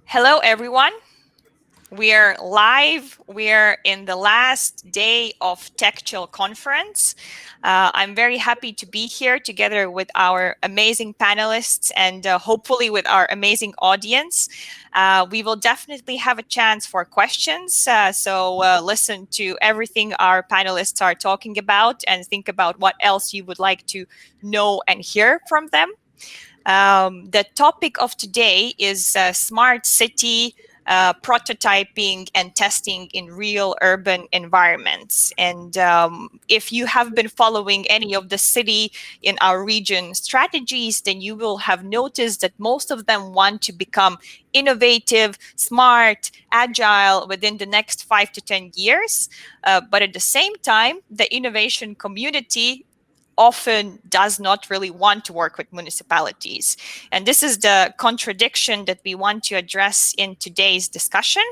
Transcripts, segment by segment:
Hello, everyone. We are live. We are in the last day of TechChill conference. I'm very happy to be here together with our amazing panelists and hopefully with our amazing audience. We will definitely have a chance for questions. So listen to everything our panelists are talking about and think about what else you would like to know and hear from them. The topic of today is smart city prototyping and testing in real urban environments. And if you have been following any of the city in our region strategies, then you will have noticed that most of them want to become innovative, smart, agile within the next 5 to 10 years. But at the same time, the innovation community often does not really want to work with municipalities. And this is the contradiction that we want to address in today's discussion.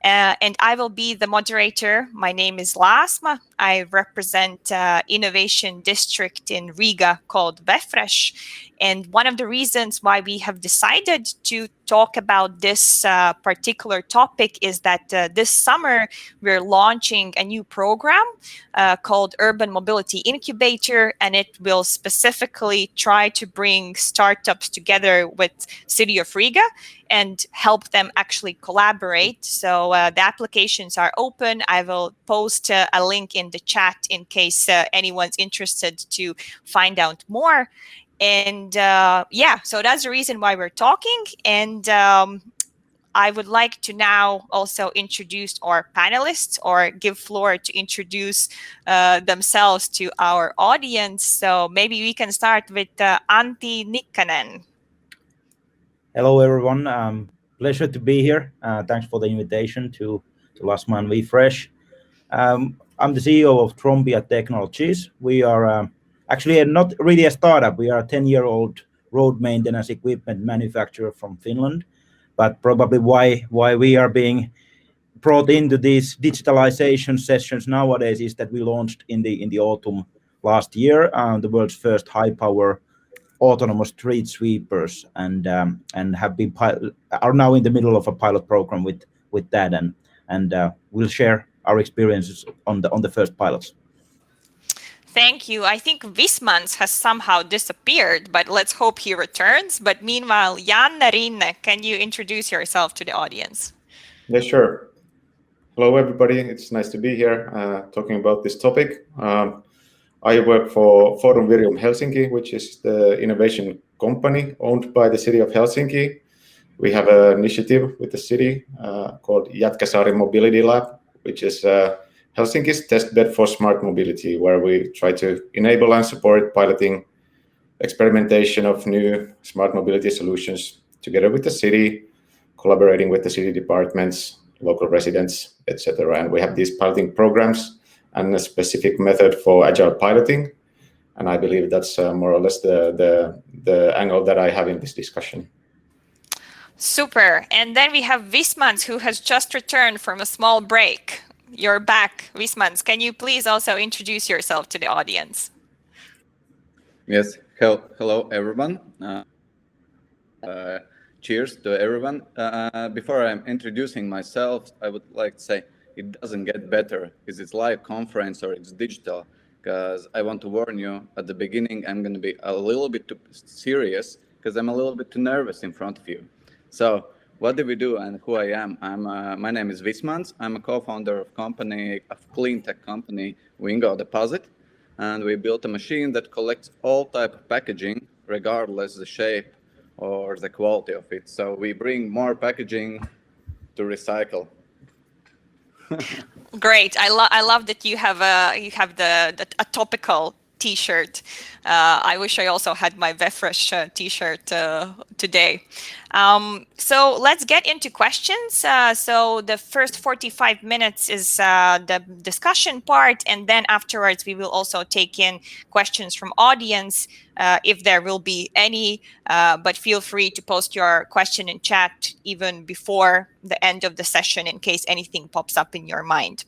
And I will be the moderator. My name is Lasma. I represent innovation district in Riga called VEFRESH. And one of the reasons why we have decided to talk about this particular topic is that this summer we're launching a new program called Urban Mobility Incubator, and it will specifically try to bring startups together with City of Riga and help them actually collaborate. So the applications are open. I will post a link in the chat in case anyone's interested to find out more. And yeah, so that's the reason why we're talking. And I would like to now also introduce our panelists or give floor to introduce themselves to our audience. So maybe we can start with Antti Nikkanen. Hello, everyone. Pleasure to be here. Thanks for the invitation to Lasma and VEFRESH. I'm the CEO of Trombia Technologies. We are actually not really a startup. We are a 10-year-old road maintenance equipment manufacturer from Finland. But probably why we are being brought into these digitalization sessions nowadays is that we launched in the autumn last year the world's first high-power autonomous street sweepers, and are now in the middle of a pilot program with that, and we'll share our experiences on the first pilots. Thank you. I think Vismands has somehow disappeared, but let's hope he returns. But meanwhile, Janne, Rinne, can you introduce yourself to the audience? Yeah, sure. Hello, everybody. It's nice to be here talking about this topic. I work for Virium Helsinki, which is the innovation company owned by the city of Helsinki. We have an initiative with the city called Jätkäsaari Mobility Lab, which is Helsinki's testbed for smart mobility, where we try to enable and support piloting experimentation of new smart mobility solutions together with the city, collaborating with the city departments, local residents, etc. And we have these piloting programs and a specific method for agile piloting. And I believe that's more or less the angle that I have in this discussion. Super. And then we have Vismands, who has just returned from a small break. You're back, Vismands. Can you please also introduce yourself to the audience? Yes. Hello, everyone. Cheers to everyone. Before I'm introducing myself, I would like to say it doesn't get better because it's live conference or it's digital, because I want to warn you at the beginning, I'm going to be a little bit too serious because I'm a little bit too nervous in front of you. So what do we do and who I am? My name is Vismands. I'm a co-founder of clean tech company WinGO Deposit, and we built a machine that collects all type of packaging, regardless the shape or the quality of it. So we bring more packaging to recycle. Great. I love that you have a topical T-shirt. I wish I also had my VEFRESH T-shirt today. So let's get into questions. So the first 45 minutes is the discussion part, and then afterwards we will also take in questions from audience if there will be any, but feel free to post your question in chat even before the end of the session in case anything pops up in your mind.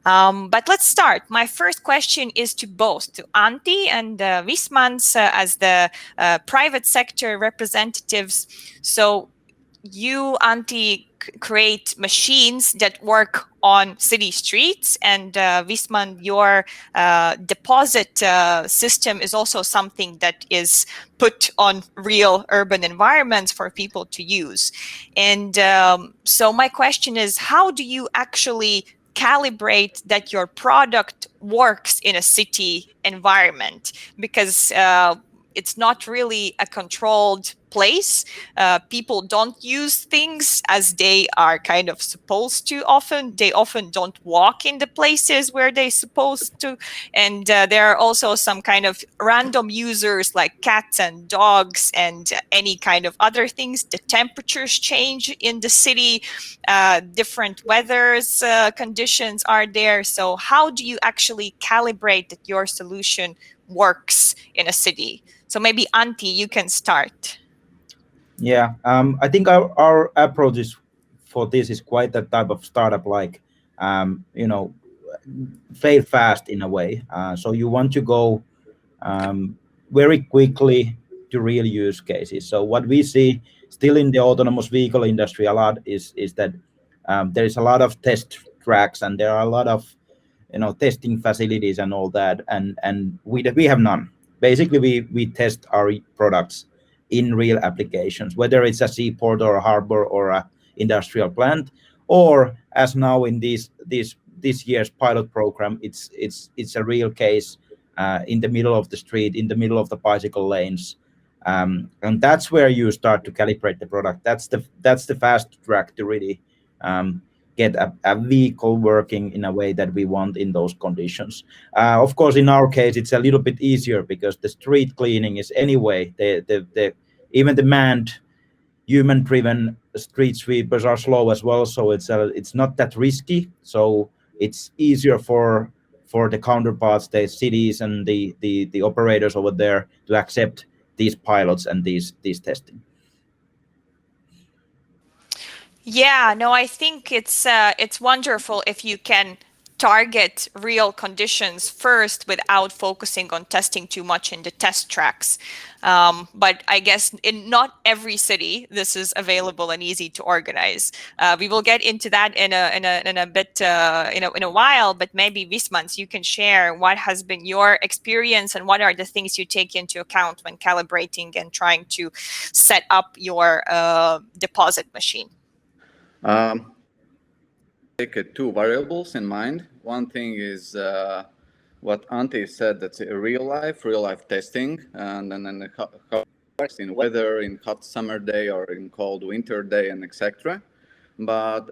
But let's start. My first question is to both, to Antti and Vismands as the private sector representatives. So you, Antti, create machines that work on city streets, and Visman, your deposit system is also something that is put on real urban environments for people to use. And so my question is, how do you actually calibrate that your product works in a city environment? Because it's not really a controlled place. People don't use things as they are kind of supposed to often. They often don't walk in the places where they're supposed to. And there are also some kind of random users like cats and dogs and any kind of other things. The temperatures change in the city, different weathers conditions are there. So how do you actually calibrate that your solution works in a city? So maybe Antti, you can start. Yeah, I think our approach is for this is quite that type of startup, like fail fast in a way. So you want to go very quickly to real use cases. So what we see still in the autonomous vehicle industry a lot is that there is a lot of test tracks, and there are a lot of testing facilities and all that, and we have none. Basically, we test our products in real applications, whether it's a seaport or a harbor or a industrial plant, or as now in this year's pilot program, it's a real case in the middle of the street, in the middle of the bicycle lanes, and that's where you start to calibrate the product. That's the fast track to really get a vehicle working in a way that we want in those conditions. Of course, in our case, it's a little bit easier because the street cleaning is anyway the even the manned human-driven street sweepers are slow as well, so it's not that risky. So it's easier for the counterparts, the cities and the operators over there to accept these pilots and these testing. Yeah, no, I think it's wonderful if you can target real conditions first without focusing on testing too much in the test tracks. But I guess in not every city this is available and easy to organize. We will get into that in a bit in a while. But maybe Vismands, you can share what has been your experience and what are the things you take into account when calibrating and trying to set up your deposit machine. Take two variables in mind. One thing is what Antti said, that's real life testing, and then how it works in weather, in hot summer day or in cold winter day, and etc. But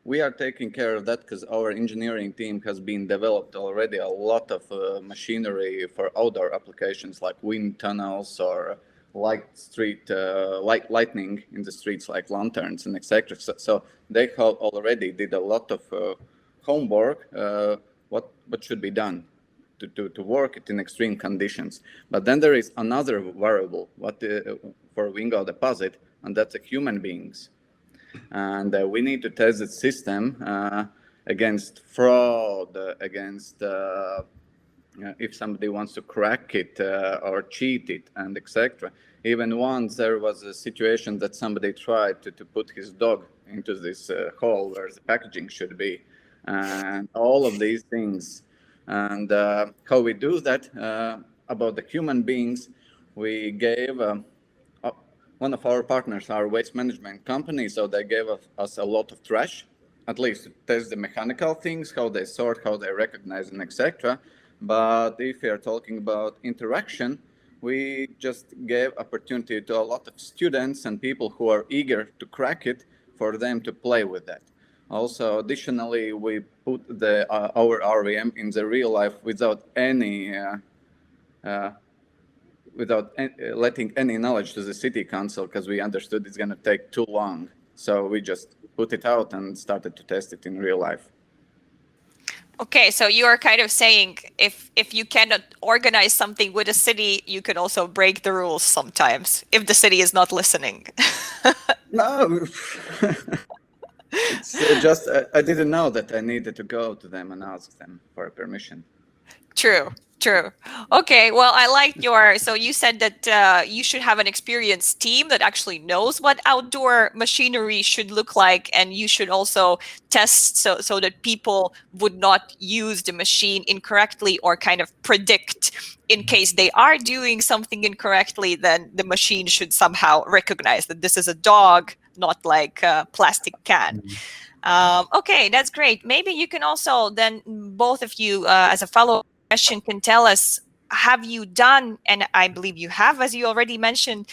we are taking care of that because our engineering team has been developed already a lot of machinery for outdoor applications like wind tunnels or lightning in the streets like lanterns and etc. So they have already did a lot of homework what should be done to work it in extreme conditions. But then there is another variable for WinGO deposit, and that's human beings. And we need to test the system against fraud, against if somebody wants to crack it or cheat it, and etc. Even once there was a situation that somebody tried to put his dog into this hole where the packaging should be, and all of these things. And how we do that about the human beings, we gave one of our partners, our waste management company, so they gave us a lot of trash, at least to test the mechanical things, how they sort, how they recognize, and etc. But if we are talking about interaction, we just gave opportunity to a lot of students and people who are eager to crack it for them to play with that. Also, additionally, we put our RVM in the real life without any letting any knowledge to the city council, because we understood it's going to take too long. So we just put it out and started to test it in real life. Okay, so you are kind of saying if you cannot organize something with a city, you could also break the rules sometimes if the city is not listening. No, it's just I didn't know that I needed to go to them and ask them for permission. True. True. Okay. Well, I like so you said that you should have an experienced team that actually knows what outdoor machinery should look like. And you should also test so that people would not use the machine incorrectly or kind of predict in case they are doing something incorrectly, then the machine should somehow recognize that this is a dog, not like a plastic can. Okay, that's great. Maybe you can also then, both of you, as a follow-up question, can tell us, have you done, and I believe you have, as you already mentioned,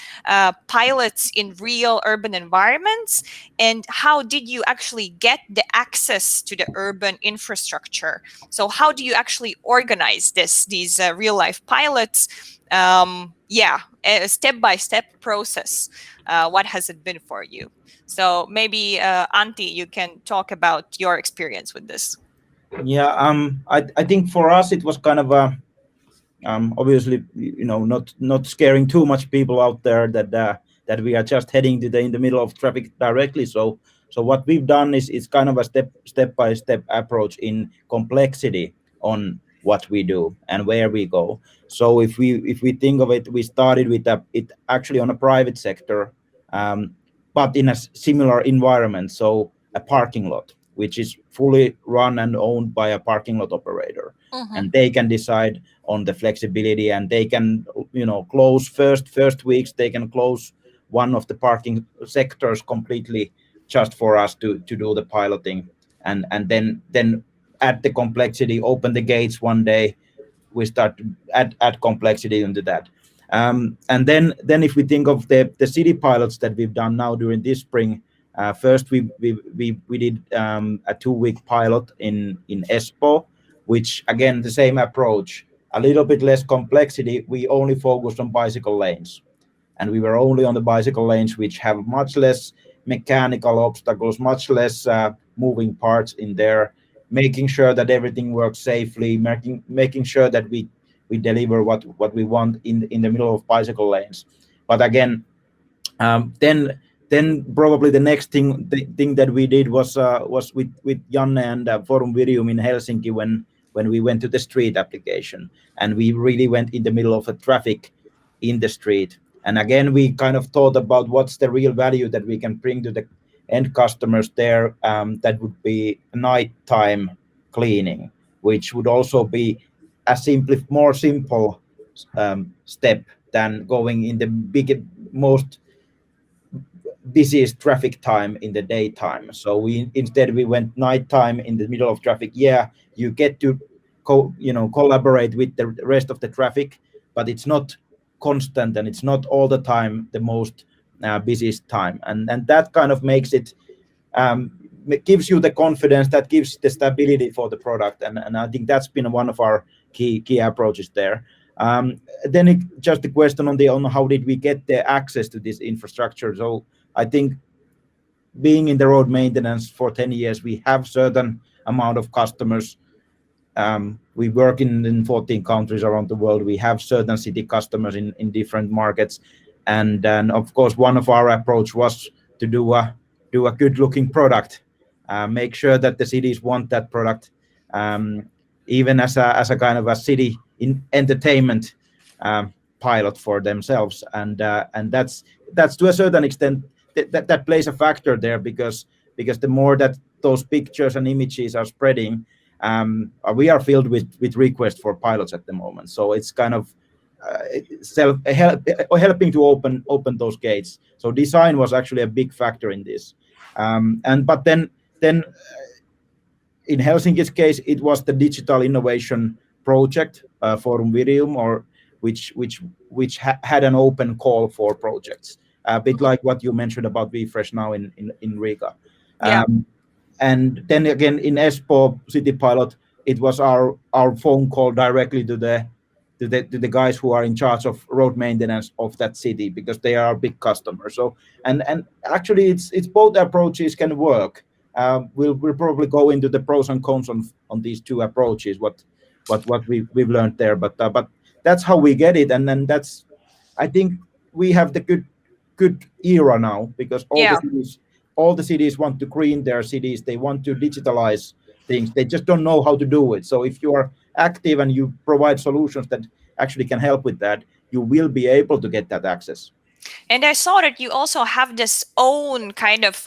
pilots in real urban environments, and how did you actually get the access to the urban infrastructure? So how do you actually organize these real life pilots? A step-by-step process. What has it been for you? So maybe Antti, you can talk about your experience with this. Yeah, I think for us it was kind of a obviously, not scaring too much people out there that we are just heading to in the middle of traffic directly. So what we've done is kind of a step by step approach in complexity on what we do and where we go. So if we think of it, we started with it actually on a private sector, but in a similar environment. So a parking lot, which is fully run and owned by a parking lot operator, and they can decide on the flexibility, and they can close first weeks, they can close one of the parking sectors completely just for us to do the piloting, and then add the complexity, open the gates one day, we start to add complexity into that. And then if we think of the city pilots that we've done now during this spring, first we did a 2-week pilot in Espoo, which again the same approach, a little bit less complexity. We only focused on bicycle lanes, and we were only on the bicycle lanes which have much less mechanical obstacles, much less moving parts in there, making sure that everything works safely, making sure that we deliver what we want in the middle of bicycle lanes. But again, then probably the next thing that we did was with Janne and Forum Virium in Helsinki, when we went to the street application, and we really went in the middle of a traffic in the street. And again, we kind of thought about what's the real value that we can bring to the end customers there. That would be nighttime cleaning, which would also be a more simple step than going in the most busiest traffic time in the daytime. So we went nighttime in the middle of traffic. Yeah, you get to collaborate with the rest of the traffic, but it's not constant, and it's not all the time the most busiest time, and that kind of makes it gives you the confidence, that gives the stability for the product, and I think that's been one of our key approaches there. Then just the question on how did we get the access to this infrastructure. So I think, being in the road maintenance for 10 years, we have certain amount of customers. We work in 14 countries around the world. We have certain city customers in different markets, and then of course one of our approach was to do a good looking product, make sure that the cities want that product, even as a kind of a city in entertainment pilot for themselves, and that's to a certain extent that plays a factor there, because the more that those pictures and images are spreading, we are filled with requests for pilots at the moment. So it's kind of helping to open those gates. So design was actually a big factor in this, but then in Helsinki's case, it was the digital innovation project, Forum Virium, or which had an open call for projects, a bit like what you mentioned about VEFRESH now in Riga. Yeah. And then again in Espoo city pilot, it was our phone call directly to the guys who are in charge of road maintenance of that city, because they are big customers. So and actually it's both approaches can work. We'll probably go into the pros and cons on these two approaches, what we've learned there, but that's how we get it. And then I think we have the good era now, because all the cities want to green their cities, they want to digitalize things, they just don't know how to do it. So if you are active and you provide solutions that actually can help with that, you will be able to get that access. And I saw that you also have this own kind of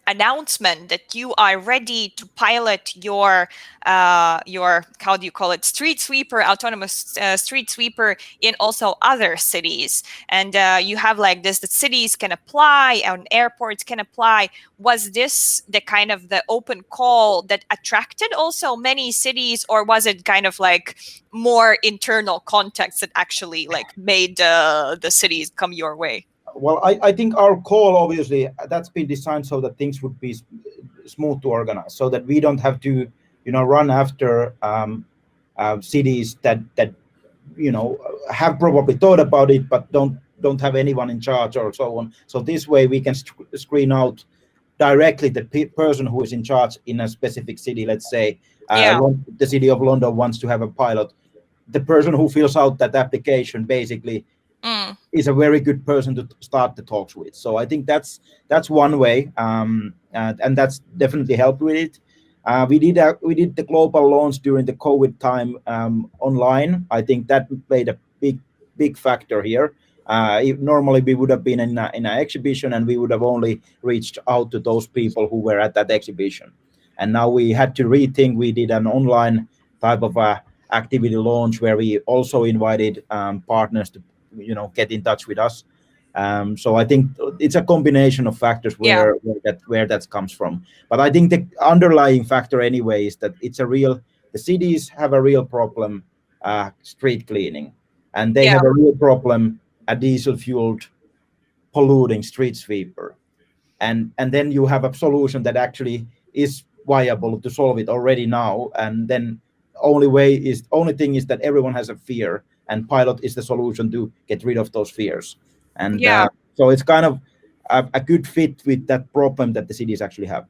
announcement that you are ready to pilot your how do you call it, street sweeper, autonomous street sweeper in also other cities. And you have like this, that cities can apply and airports can apply. Was this the kind of the open call that attracted also many cities, or was it kind of like more internal context that actually like made the cities come your way? Well, I think our call, obviously, that's been designed so that things would be smooth to organize, so that we don't have to, run after cities that have probably thought about it but don't have anyone in charge or so on. So this way we can screen out directly the person who is in charge in a specific city. Let's say the city of London wants to have a pilot. The person who fills out that application basically is a very good person to start the talks with. So I think that's one way, and that's definitely helped with it. We did the global launch during the COVID time online. I think that played a big factor here. Normally we would have been in an exhibition and we would have only reached out to those people who were at that exhibition. And now we had to rethink. We did an online type of activity launch where we also invited partners to get in touch with us. So I think it's a combination of factors where that comes from. But I think the underlying factor anyway is that the cities have a real problem street cleaning, and they have a real problem a diesel fueled polluting street sweeper. And then you have a solution that actually is viable to solve it already now. And then only thing is that everyone has a fear, and pilot is the solution to get rid of those fears. And so it's kind of a good fit with that problem that the cities actually have.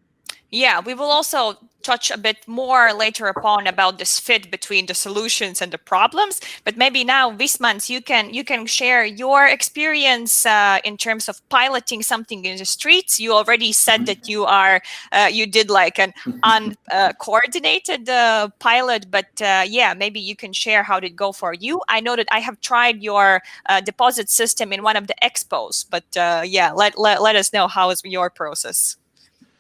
Yeah, we will also touch a bit more later upon about this fit between the solutions and the problems. But maybe now, Vismands, you can share your experience in terms of piloting something in the streets. You already said that you did like an uncoordinated pilot, but maybe you can share how did it go for you. I know that I have tried your deposit system in one of the expos, but let us know how is your process.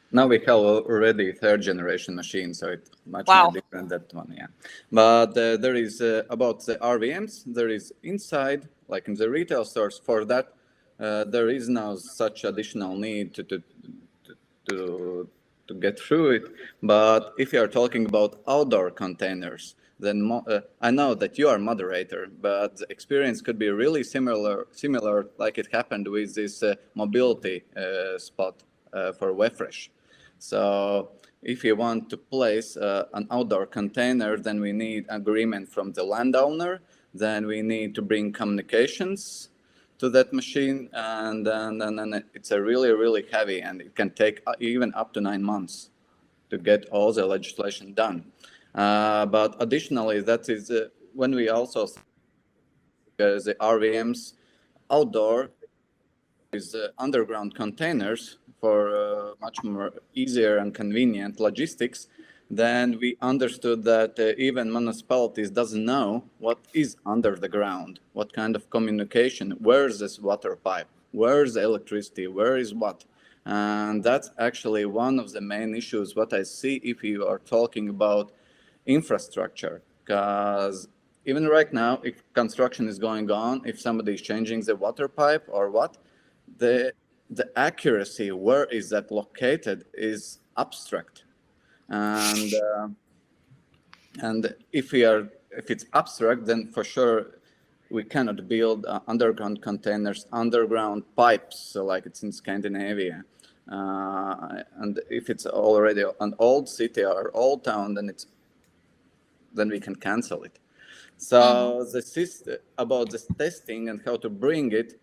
Now we have already third generation machine, so it's much more different than that one, yeah. But there is about the RVMs, there is inside, like in the retail stores, for that there is now such additional need to get through it. But if you are talking about outdoor containers, then I know that you are moderator, but the experience could be really similar like it happened with this mobility spot for VEFRESH. So if you want to place an outdoor container, then we need agreement from the landowner. Then we need to bring communications to that machine, and then it's a really heavy, and it can take even up to 9 months to get all the legislation done. But additionally, that is when we also the RVMs outdoor is underground containers for much more easier and convenient logistics. Then we understood that even municipalities doesn't know what is under the ground, what kind of communication, where is this water pipe, where is the electricity, where is what. And that's actually one of the main issues what I see if you are talking about infrastructure, because even right now, if construction is going on, if somebody is changing the water pipe or what, the accuracy, where is that located, is abstract. And if it's abstract, then for sure we cannot build underground containers, underground pipes, so like it's in Scandinavia. And if it's already an old city or old town, then we can cancel it. So the system about this testing and how to bring it,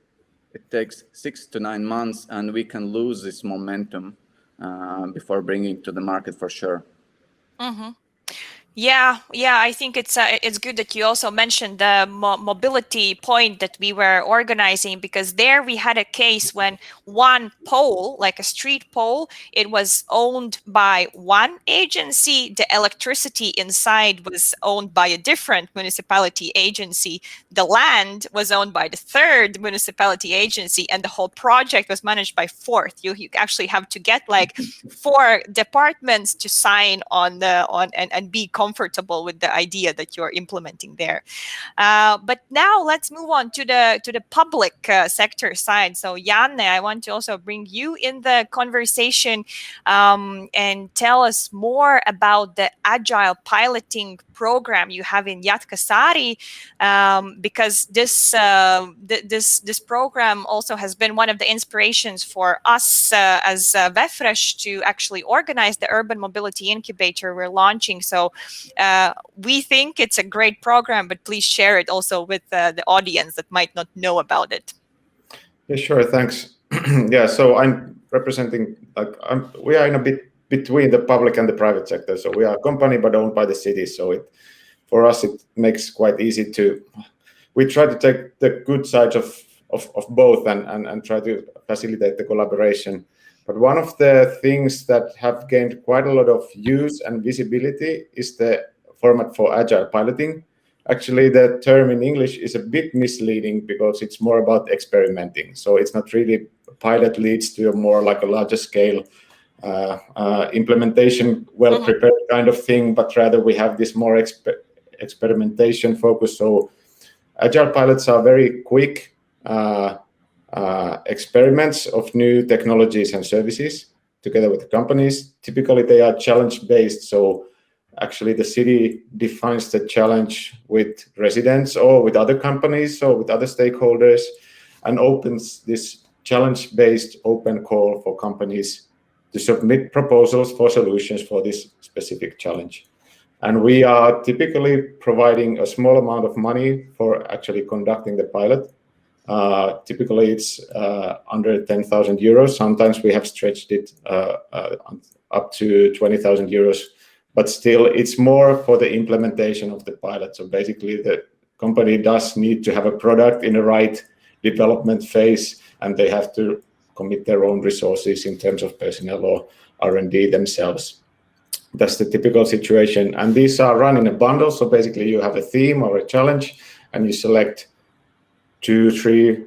it takes 6 to 9 months, and we can lose this momentum before bringing it to the market for sure. Yeah, I think it's good that you also mentioned the mobility point that we were organizing, because there we had a case when one pole, like a street pole, it was owned by one agency. The electricity inside was owned by a different municipality agency. The land was owned by the third municipality agency, and the whole project was managed by fourth. You actually have to get like 4 departments to sign on and be comfortable with the idea that you're implementing there. But now let's move on to the public sector side. So Janne, I want to also bring you in the conversation and tell us more about the agile piloting program you have in Jätkäsaari, because this program also has been one of the inspirations for us as VEFRESH to actually organize the urban mobility incubator we're launching. So we think it's a great program, but please share it also with the audience that might not know about it. Yeah, sure. Thanks. Yeah, so I'm representing, we are in a bit between the public and the private sector. So we are a company, but owned by the city. So for us, it makes quite easy we try to take the good sides of both and try to facilitate the collaboration. But one of the things that have gained quite a lot of use and visibility is the format for agile piloting. Actually, the term in English is a bit misleading because it's more about experimenting. So it's not really pilot leads to a more like a larger scale implementation, well-prepared kind of thing, but rather we have this more experimentation focus. So agile pilots are very quick experiments of new technologies and services together with companies. Typically, they are challenge-based. So actually, the city defines the challenge with residents or with other companies or with other stakeholders and opens this challenge-based open call for companies to submit proposals for solutions for this specific challenge. And we are typically providing a small amount of money for actually conducting the pilot. Typically, it's under 10,000 euros. Sometimes we have stretched it up to 20,000 euros. But still, it's more for the implementation of the pilot. So basically, the company does need to have a product in the right development phase, and they have to commit their own resources in terms of personnel or R&D themselves. That's the typical situation. And these are run in a bundle. So basically, you have a theme or a challenge, and you select 2, 3,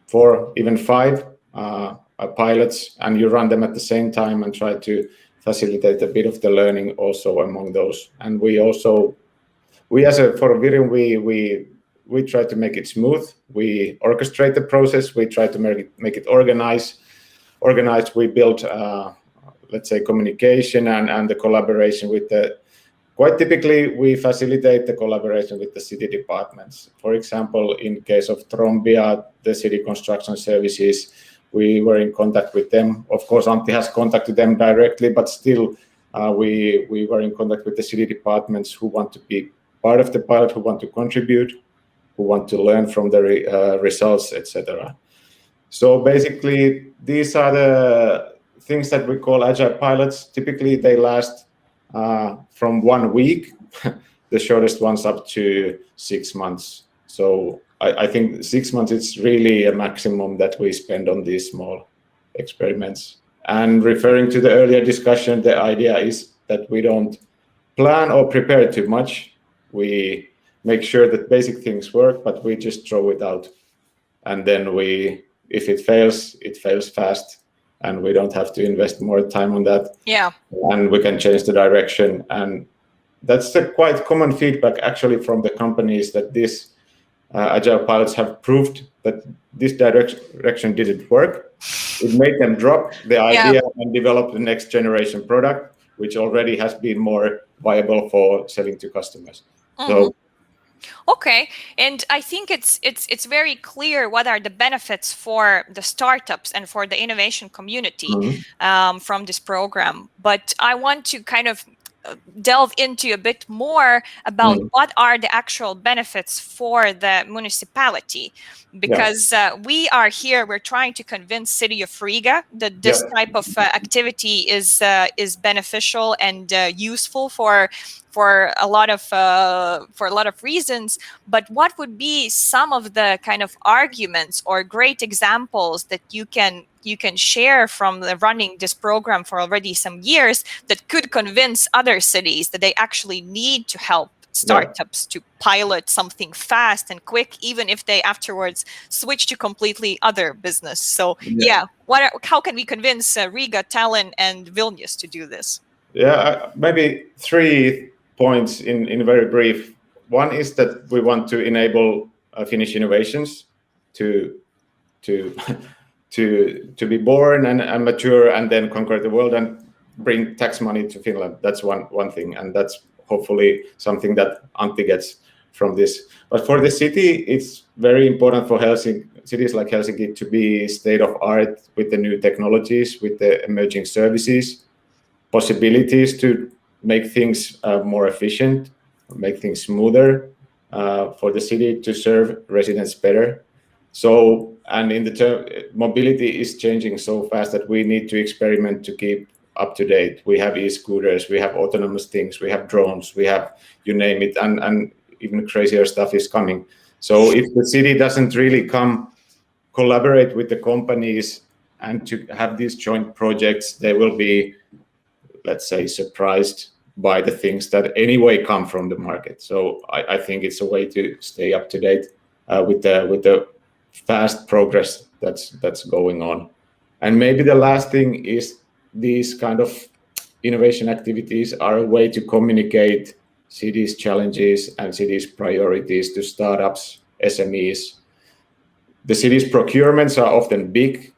4, even 5 pilots, and you run them at the same time and try to facilitate a bit of the learning also among those. And we for Virium, we try to make it smooth. We orchestrate the process. We try to make it organized. We build, let's say, communication and the collaboration with quite typically, we facilitate the collaboration with the city departments. For example, in case of Trombia, the city construction services, we were in contact with them. Of course, Antti has contacted them directly, but still, we were in contact with the city departments who want to be part of the pilot, who want to contribute, who want to learn from the results, etc. So basically, these are the things that we call agile pilots. Typically, they last from 1 week, the shortest ones up to 6 months. So I think 6 months is really a maximum that we spend on these small experiments. And referring to the earlier discussion, the idea is that we don't plan or prepare too much. We make sure that basic things work, but we just throw it out. And then if it fails fast, and we don't have to invest more time on that. Yeah. And we can change the direction. And that's a quite common feedback actually from the companies, that these agile pilots have proved that this direction didn't work. It made them drop the idea and develop the next generation product, which already has been more viable for selling to customers. So okay, and I think it's very clear what are the benefits for the startups and for the innovation community from this program. But I want to kind of delve into a bit more about what are the actual benefits for the municipality, because we are here, we're trying to convince City of Riga that this type of activity is beneficial and useful for for a lot of reasons. But what would be some of the kind of arguments or great examples that you can share from the running this program for already some years that could convince other cities that they actually need to help startups to pilot something fast and quick, even if they afterwards switch to completely other business? So how can we convince Riga, Tallinn, and Vilnius to do this? Yeah, maybe 3 points in very brief. One is that we want to enable Finnish innovations to be born and mature and then conquer the world and bring tax money to Finland. That's one thing, and that's hopefully something that Antti gets from this. But for the city, it's very important for cities like Helsinki to be state of art with the new technologies, with the emerging services, possibilities to make things more efficient, make things smoother, for the city to serve residents better. So, and in the term, mobility is changing so fast that we need to experiment to keep up to date. We have e-scooters, we have autonomous things, we have drones, we have, you name it, and even crazier stuff is coming. So if the city doesn't really collaborate with the companies and to have these joint projects, they will be, let's say, surprised by the things that anyway come from the market. So I think it's a way to stay up to date with the fast progress that's going on. And maybe the last thing is these kind of innovation activities are a way to communicate cities' challenges and cities' priorities to startups, SMEs. The city's procurements are often big.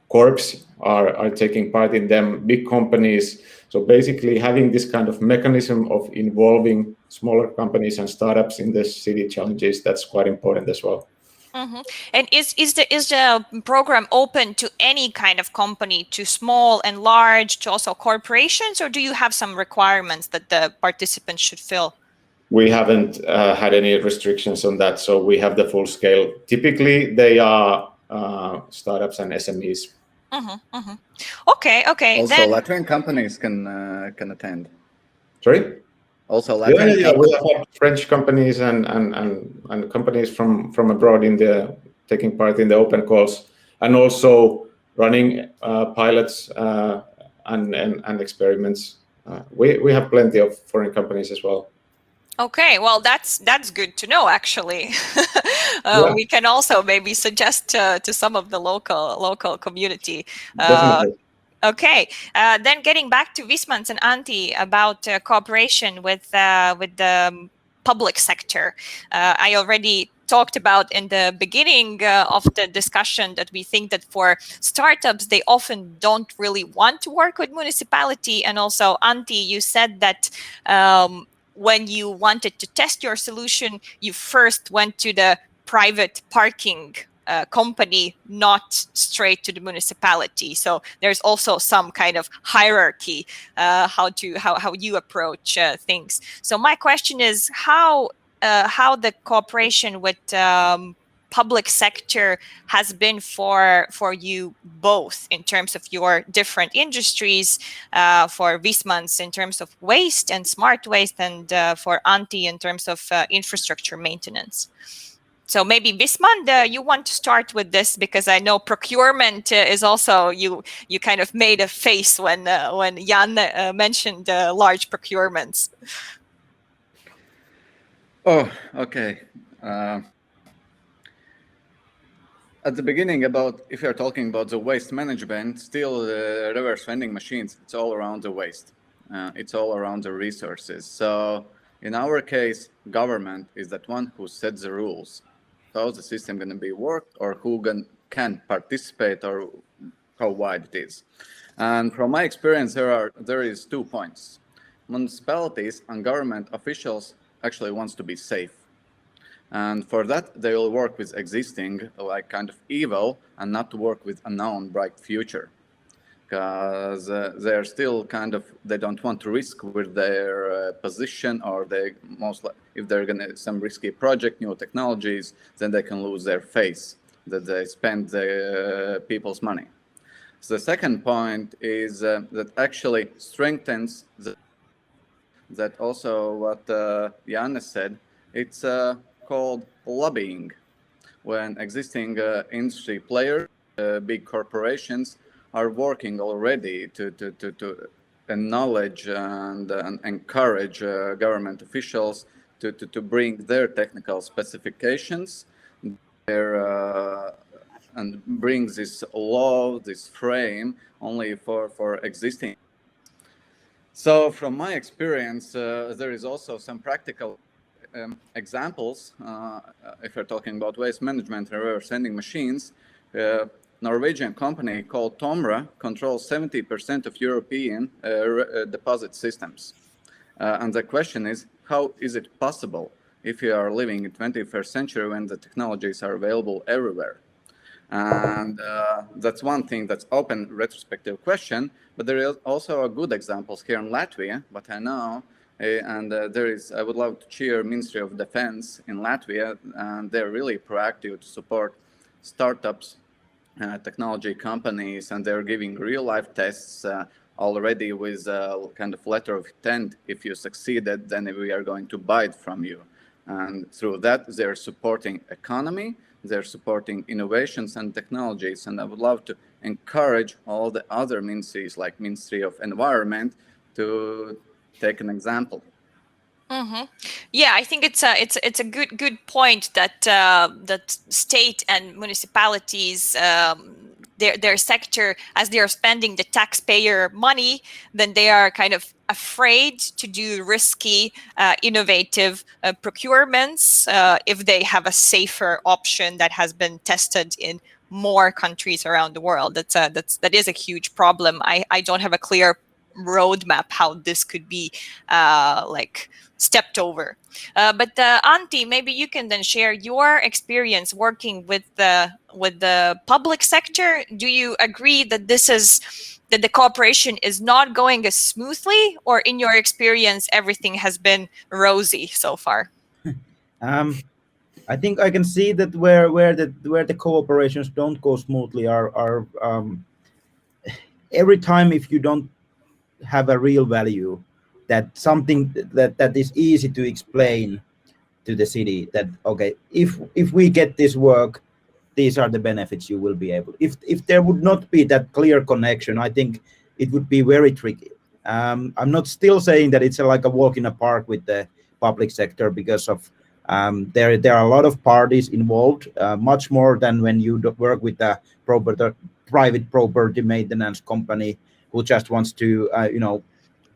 Corps are taking part in them, big companies. So basically having this kind of mechanism of involving smaller companies and startups in the city challenges, that's quite important as well. Mm-hmm. And is the program open to any kind of company, to small and large, to also corporations, or do you have some requirements that the participants should fill? We haven't had any restrictions on that, so we have the full scale. Typically, they are startups and SMEs. Mm-hmm, mm-hmm. Okay. Also, then Latvian companies can attend. Sorry? Also, Latvian we have French companies and companies from abroad taking part in the open calls, and also running pilots and experiments. We have plenty of foreign companies as well. Okay, well, that's good to know, actually. We can also maybe suggest to some of the local community. Definitely. Okay, then getting back to Vismands and Antti about cooperation with the public sector. I already talked about in the beginning of the discussion that we think that for startups, they often don't really want to work with municipality. And also, Antti, you said that when you wanted to test your solution, you first went to the private parking company, not straight to the municipality. So there's also some kind of hierarchy how you approach things. So my question is how the cooperation with public sector has been for you both in terms of your different industries, for Vismands in terms of waste and smart waste, and for Antti in terms of infrastructure maintenance. So maybe Vismand, you want to start with this, because I know procurement is also, you kind of made a face when Janne mentioned large procurements. Oh, okay. At the beginning, if you're talking about the waste management, still the reverse vending machines, it's all around the waste. It's all around the resources. So in our case, government is that one who sets the rules. How the system going to be worked, or who can participate, or how wide it is. And from my experience, there is 2 points. Municipalities and government officials actually wants to be safe. And for that, they will work with existing, like kind of evil, and not to work with unknown bright future. Because they're still they don't want to risk with their position, or if they're going to some risky project, new technologies, then they can lose their face, that they spend the people's money. So the second point is that actually strengthens that also what Janne said, it's called lobbying. When existing industry players, big corporations, are working already to acknowledge and encourage government officials to bring their technical specifications, and bring this law, this frame, only for existing. So from my experience, there is also some practical examples. If we're talking about waste management and reverse sending machines, Norwegian company called Tomra controls 70% of European deposit systems. And the question is, how is it possible if you are living in 21st century when the technologies are available everywhere? And that's one thing, that's open retrospective question, but there is also a good examples here in Latvia, but I know, and there is, I would love to cheer Ministry of Defense in Latvia, and they're really proactive to support startups, technology companies, and they're giving real life tests already with a kind of letter of intent. If you succeeded, then we are going to buy it from you. And through that, they're supporting economy, they're supporting innovations and technologies. And I would love to encourage all the other ministries, like Ministry of Environment, to take an example. Mm-hmm. Yeah, I think it's a good point that that state and municipalities, their sector, as they are spending the taxpayer money, then they are kind of afraid to do risky, innovative procurements if they have a safer option that has been tested in more countries around the world. That is a huge problem. I don't have a clear roadmap how this could be like stepped over. But Antti, maybe you can then share your experience working with the public sector. Do you agree that that the cooperation is not going as smoothly, or in your experience everything has been rosy so far? I think I can see that where the cooperations don't go smoothly are every time if you don't have a real value, that something that is easy to explain to the city, that okay, if we get this work, these are the benefits you will be able. If there would not be that clear connection, I think it would be very tricky. I'm not still saying that it's like a walk in a park with the public sector, because of there are a lot of parties involved, much more than when you work with a private property maintenance company who just wants to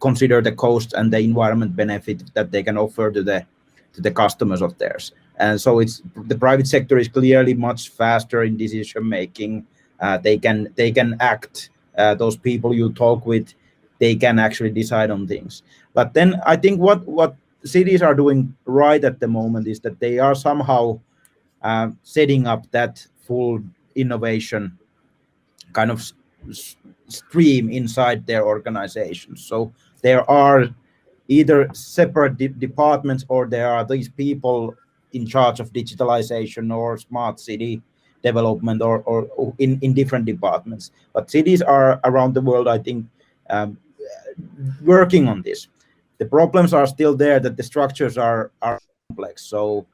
consider the cost and the environment benefit that they can offer to the customers of theirs. And so it's the private sector is clearly much faster in decision making. They can act. Those people you talk with, they can actually decide on things. But then I think what cities are doing right at the moment is that they are somehow setting up that full innovation kind of stream inside their organizations. So there are either separate departments, or there are these people in charge of digitalization or smart city development, or in different departments. But cities are around the world, I think, working on this. The problems are still there, that the structures are complex. So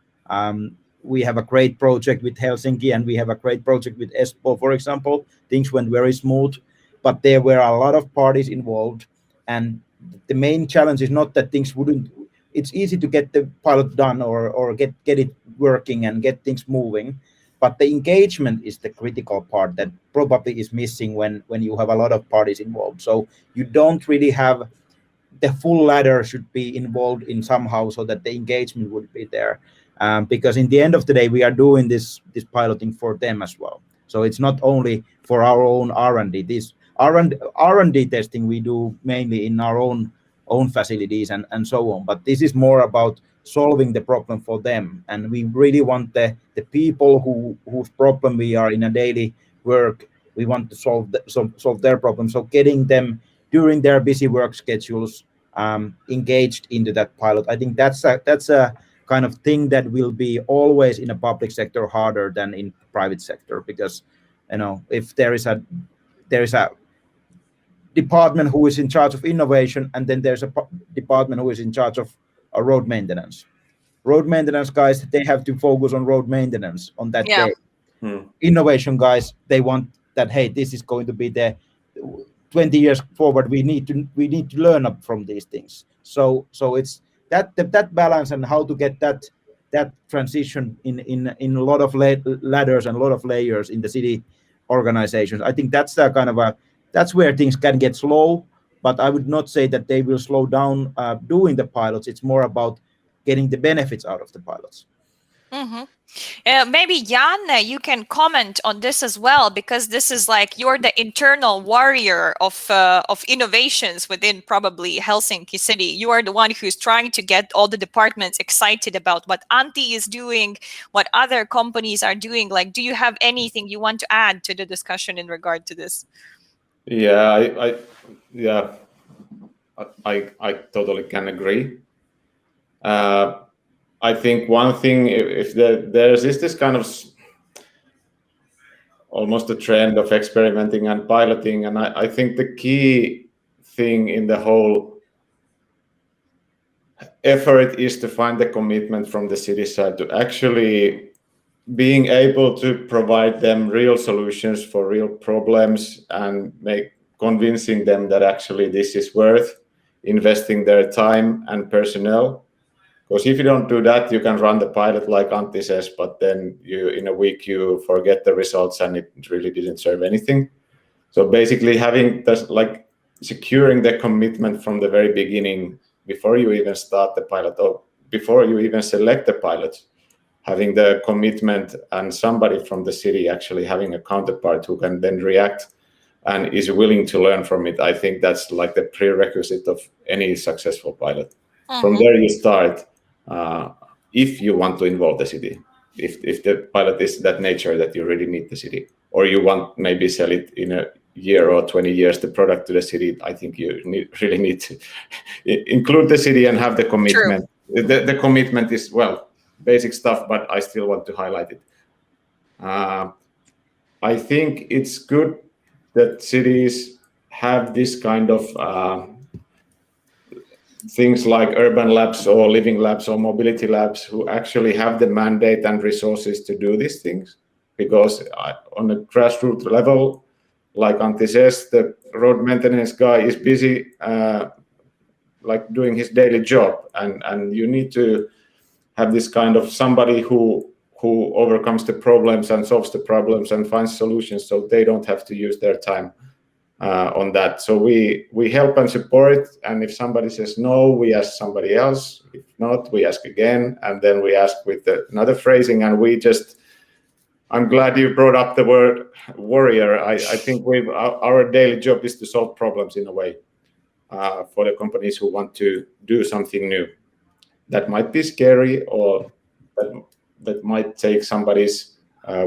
we have a great project with Helsinki, and we have a great project with Espoo, for example. Things went very smooth, but there were a lot of parties involved. And the main challenge is not that things wouldn't. It's easy to get the pilot done, or get it working and get things moving, but the engagement is the critical part that probably is missing when you have a lot of parties involved. So you don't really have the full ladder should be involved in somehow, so that the engagement would be there. Because in the end of the day, we are doing this piloting for them as well. So it's not only for our own R&D. This R&D testing we do mainly in our own facilities and so on. But this is more about solving the problem for them, and we really want the people whose problem we are in a daily work. We want to solve their problem. So getting them during their busy work schedules engaged into that pilot, I think that's a kind of thing that will be always in a public sector harder than in private sector, because if there is a department who is in charge of innovation, and then there's a department who is in charge of road maintenance. Road maintenance guys, they have to focus on road maintenance on that day. Innovation guys, they want that, hey, this is going to be the 20 years forward. We need to learn up from these things. So it's that balance, and how to get that transition in a lot of ladders and a lot of layers in the city organizations. I think that's the kind of that's where things can get slow, but I would not say that they will slow down doing the pilots. It's more about getting the benefits out of the pilots. Maybe Janne, you can comment on this as well, because this is like you're the internal warrior of innovations within probably Helsinki city. You are the one who's trying to get all the departments excited about what Antti is doing, what other companies are doing. Like, do you have anything you want to add to the discussion in regard to this? Yeah, I totally can agree. I think one thing, if there's this kind of almost a trend of experimenting and piloting, and I think the key thing in the whole effort is to find the commitment from the city side to actually being able to provide them real solutions for real problems and convincing them that actually this is worth investing their time and personnel. Because if you don't do that, you can run the pilot like Antti says, but then in a week you forget the results and it really didn't serve anything. So basically having this, like securing the commitment from the very beginning before you even start the pilot or before you even select the pilot, having the commitment and somebody from the city actually having a counterpart who can then react and is willing to learn from it. I think that's like the prerequisite of any successful pilot. From there you start. If you want to involve the city, if the pilot is that nature that you really need the city, or you want maybe sell it in a year or 20 years the product to the city, I think you really need to include the city and have the commitment. The commitment is, well, basic stuff, but I still want to highlight it. I think it's good that cities have this kind of things like urban labs or living labs or mobility labs who actually have the mandate and resources to do these things. Because on a grassroots level, like Antti says, the road maintenance guy is busy like doing his daily job. And you need to have this kind of somebody who overcomes the problems and solves the problems and finds solutions so they don't have to use their time on that. So we help and support, and if somebody says no, we ask somebody else. If not, we ask again, and then we ask with another phrasing, and I'm glad you brought up the word warrior. I think our daily job is to solve problems in a way for the companies who want to do something new. That might be scary, or that might take somebody's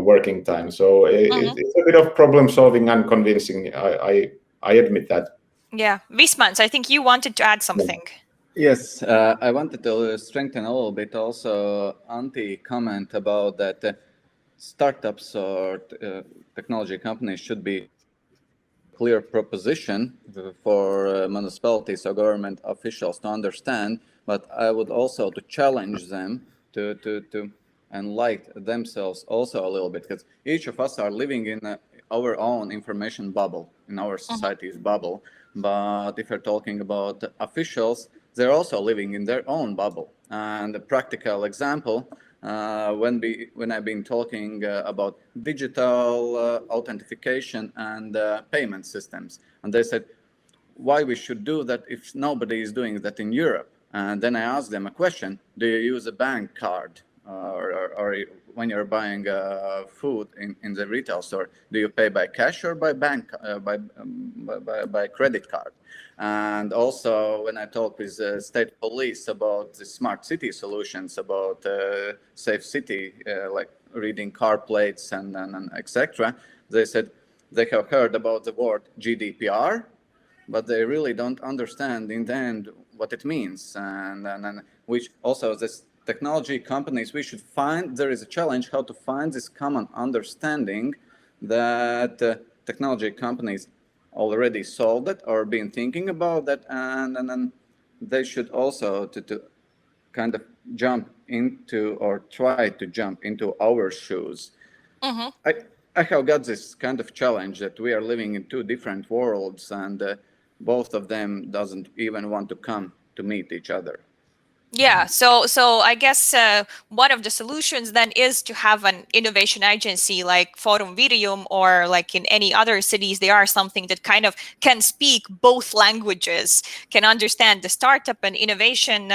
working time. So it's a bit of problem solving and convincing. I admit that. Yeah, Vismands, I think you wanted to add something. Yes, I wanted to strengthen a little bit also Antti comment about that startups or technology companies should be clear proposition for municipalities or government officials to understand, but I would also to challenge them to enlighten themselves also a little bit, because each of us are living in our own information bubble, in our society's bubble. But if you're talking about officials, they're also living in their own bubble. And a practical example, when I've been talking about digital authentication and payment systems, and they said why we should do that if nobody is doing that in Europe. And then I asked them a question: do you use a bank card? Or when you're buying food in the retail store, do you pay by cash or by bank by credit card? And also when I talk with state police about the smart city solutions, about safe city, like reading car plates and etc., they said they have heard about the word GDPR, but they really don't understand in the end what it means, and which also this technology companies, we should find, there is a challenge how to find this common understanding that technology companies already solved it or been thinking about that, and then they should also to kind of jump into or try to jump into our shoes. Mm-hmm. I have got this kind of challenge that we are living in two different worlds, and both of them doesn't even want to come to meet each other. Yeah, so I guess one of the solutions then is to have an innovation agency like Forum Virium, or like in any other cities, they are something that kind of can speak both languages, can understand the startup and innovation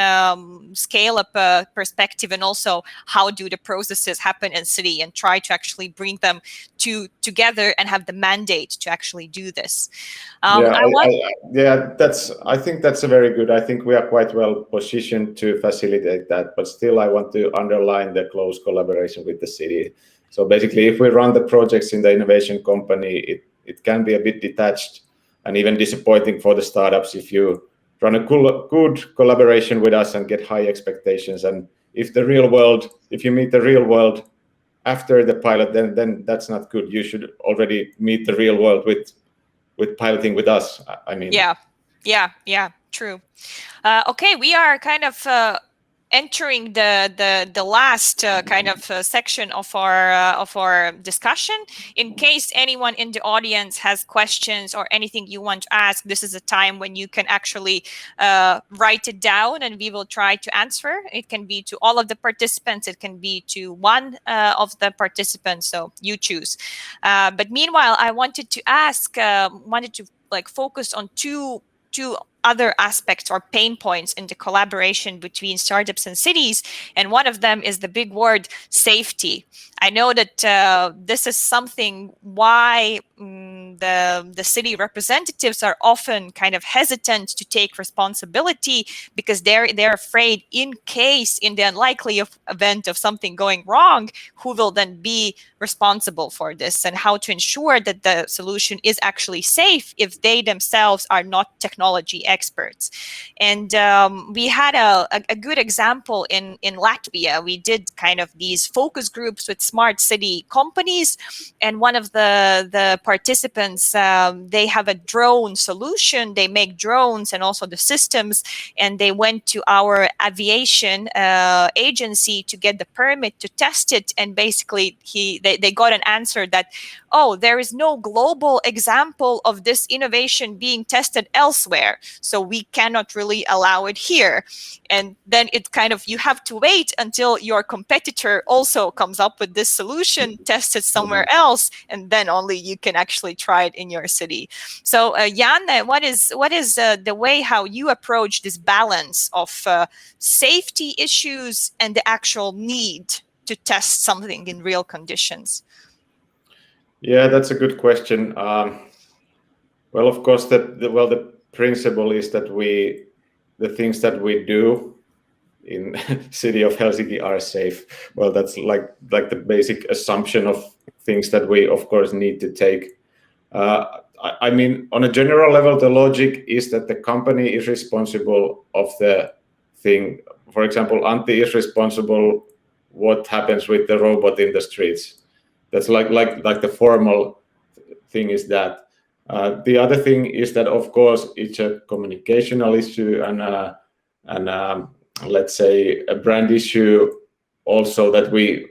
scale up perspective, and also how do the processes happen in city, and try to actually bring them together and have the mandate to actually do this. I think that's a very good. I think we are quite well positioned to facilitate that, but still I want to underline the close collaboration with the city. So basically, if we run the projects in the innovation company, it can be a bit detached and even disappointing for the startups if you run a good collaboration with us and get high expectations. And if you meet the real world after the pilot, then that's not good. You should already meet the real world with piloting with us. I mean, yeah, true. Okay, we are kind of entering the last kind of section of our discussion. In case anyone in the audience has questions or anything you want to ask, this is a time when you can actually write it down, and we will try to answer. It can be to all of the participants, it can be to one of the participants, so you choose. But meanwhile, I wanted to ask, like focus on two other aspects or pain points in the collaboration between startups and cities, and one of them is the big word safety. I know that this is something why the city representatives are often kind of hesitant to take responsibility, because they're afraid, in the unlikely event of something going wrong, who will then be responsible for this, and how to ensure that the solution is actually safe if they themselves are not technology experts. And we had a good example in Latvia. We did kind of these focus groups with smart city companies, and one of the participants, they have a drone solution. They make drones and also the systems, and they went to our aviation agency to get the permit to test it, and basically they got an answer that, oh, there is no global example of this innovation being tested elsewhere, so we cannot really allow it here. And then it kind of, you have to wait until your competitor also comes up with this solution, test it somewhere else, and then only you can actually try it in your city. So Janne, what is the way how you approach this balance of safety issues and the actual need to test something in real conditions? Yeah, that's a good question. Well, of course, the principle is that the things that we do in city of Helsinki are safe. Well, that's like the basic assumption of things that we, of course, need to take. I mean, on a general level, the logic is that the company is responsible of the thing. For example, Antti is responsible what happens with the robot in the streets. That's like the formal thing is that. The other thing is that, of course, it's a communicational issue and let's say a brand issue also, that we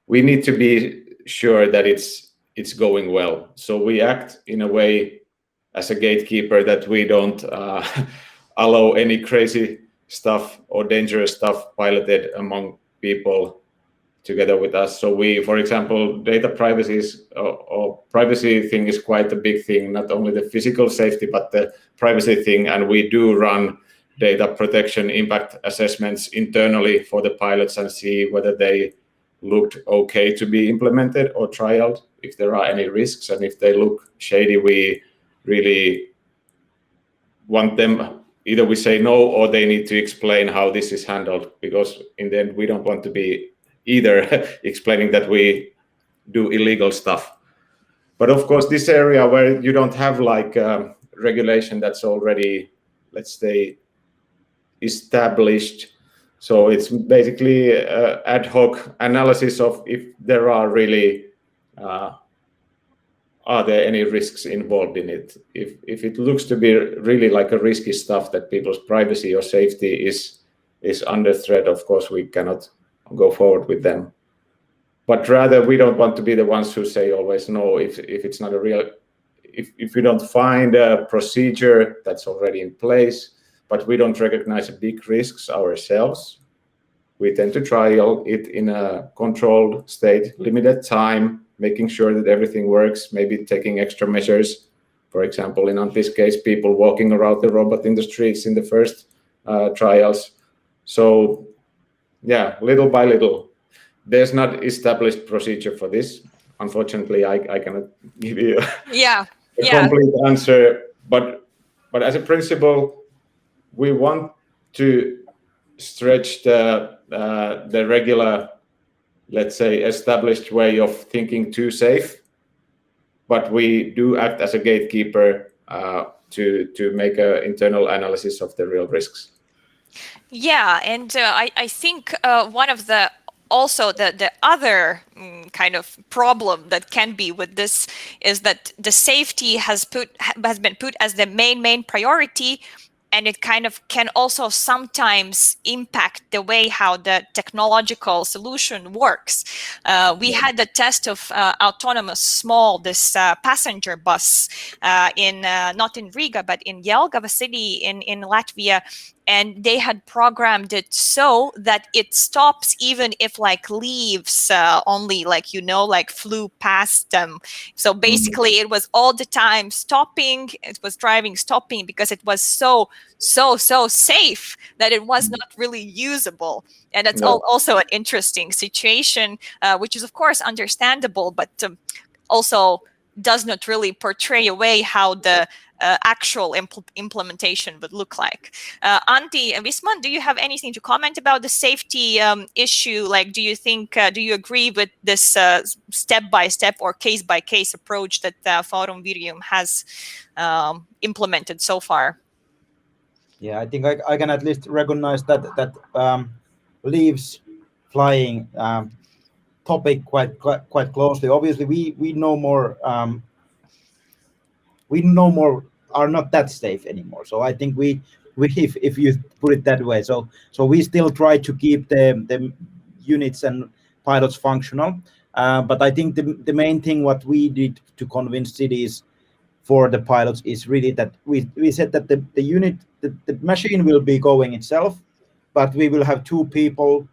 need to be sure that it's going well. So we act in a way as a gatekeeper that we don't allow any crazy stuff or dangerous stuff piloted among people together with us. So we, for example, data privacy or privacy thing is quite a big thing, not only the physical safety, but the privacy thing. And we do run data protection impact assessments internally for the pilots and see whether they looked okay to be implemented or trialed, if there are any risks. And if they look shady, we really want them, either we say no, or they need to explain how this is handled, because in the end, we don't want to be either explaining that we do illegal stuff. But of course, this area where you don't have like regulation that's already, let's say, established, so it's basically ad hoc analysis of if there are really are there any risks involved in it? If it looks to be really like a risky stuff that people's privacy or safety is under threat, of course we cannot go forward with them. But rather, we don't want to be the ones who say always no if it's not a real. If we don't find a procedure that's already in place, but we don't recognize big risks ourselves, we tend to trial it in a controlled state, limited time, making sure that everything works, maybe taking extra measures. For example, in Antti's case, people walking around the robot in the streets in the first trials. So yeah, little by little. There's not established procedure for this. Unfortunately, I cannot give you a complete answer. But as a principle, we want to stretch the regular, let's say, established way of thinking too safe. But we do act as a gatekeeper to make an internal analysis of the real risks. Yeah, and I think one of the other kind of problem that can be with this is that the safety has been put as the main priority, and it kind of can also sometimes impact the way how the technological solution works. We had a test of autonomous this passenger bus in not in Riga but in Jelgava city in Latvia. And they had programmed it so that it stops even if like leaves only flew past them. So basically it was all the time stopping. It was driving, stopping, because it was so safe that it was not really usable. And that's also an interesting situation, which is of course understandable, but also does not really portray away how the actual implementation would look like. Antti and Vismands, do you have anything to comment about the safety issue? Like, do you think, do you agree with this step-by-step or case-by-case approach that Forum Virium has implemented so far? Yeah, I think I can at least recognize that leaves flying topic quite closely. Obviously, we know more. We no more are not that safe anymore. So I think we if you put it that way, so we still try to keep the units and pilots functional. But I think the main thing what we did to convince cities for the pilots is really that we said that the unit, the machine will be going itself, but we will have two people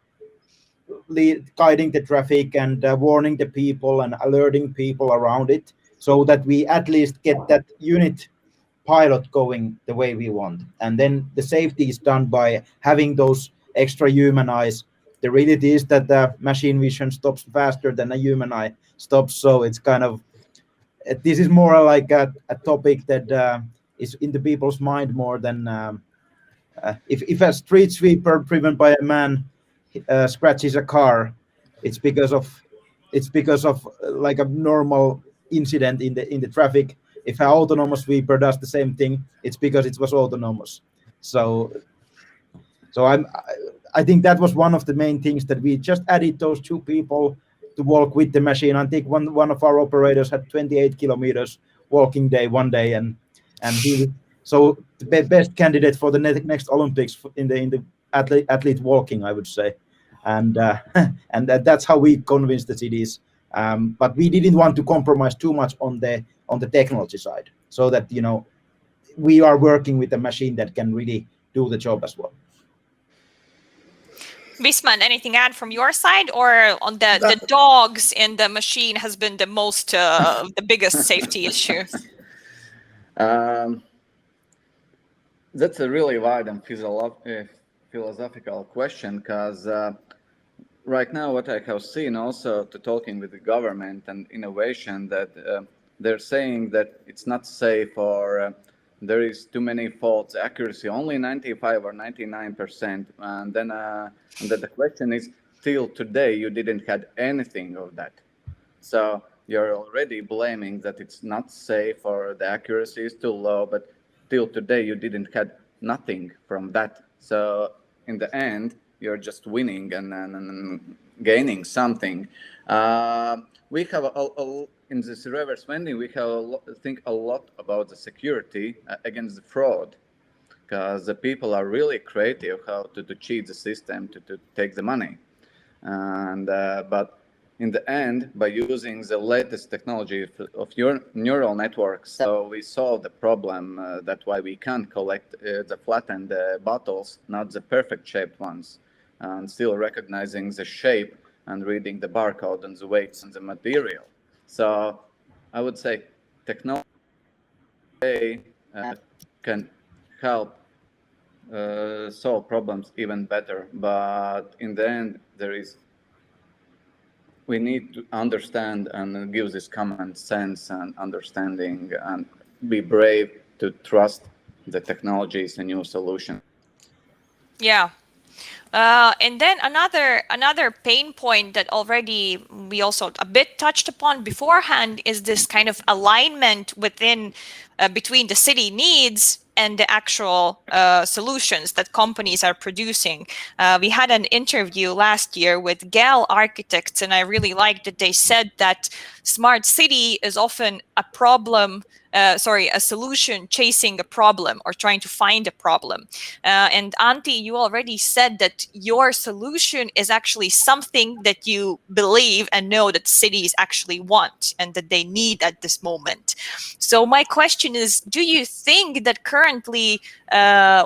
guiding the traffic and warning the people and alerting people around it, so that we at least get that unit pilot going the way we want. And then the safety is done by having those extra human eyes. The reality is that the machine vision stops faster than a human eye stops. So it's kind of, this is more like a topic that is in the people's mind more than if a street sweeper driven by a man scratches a car, it's because of like a normal incident in the traffic. If an autonomous sweeper does the same thing, it's because it was autonomous. So I think that was one of the main things, that we just added those two people to walk with the machine. I think one of our operators had 28 kilometers walking day one day, and he, so the best candidate for the next Olympics in the athlete walking, I would say. And and that's how we convinced the cities. But we didn't want to compromise too much on the technology side, so that we are working with a machine that can really do the job as well. Vismands, anything to add from your side, or on the dogs in the machine has been the most the biggest safety issue? That's a really wide and philosophical question, because right now what I have seen also to talking with the government and innovation, that they're saying that it's not safe, or there is too many faults, accuracy only 95 or 99%. And then the question is, till today you didn't had anything of that. So you're already blaming that it's not safe or the accuracy is too low, but till today you didn't had nothing from that. So in the end, you're just winning and gaining something. We have in this reverse vending, we have think a lot about the security against the fraud, because the people are really creative how to cheat the system to take the money. And but in the end, by using the latest technology of your neural networks, so we solve the problem. That's why we can collect the flattened bottles, not the perfect shaped ones, and still recognizing the shape and reading the barcode and the weights and the material. So I would say technology can help solve problems even better, but in the end, we need to understand and give this common sense and understanding and be brave to trust the technologies and new solutions. Yeah. And then another pain point that already we also a bit touched upon beforehand is this kind of alignment between the city needs and the actual solutions that companies are producing. We had an interview last year with Gal Architects, and I really liked that they said that smart city is often a solution chasing a problem or trying to find a problem. And Antti, you already said that your solution is actually something that you believe and know that cities actually want and that they need at this moment. So my question is, do you think that currently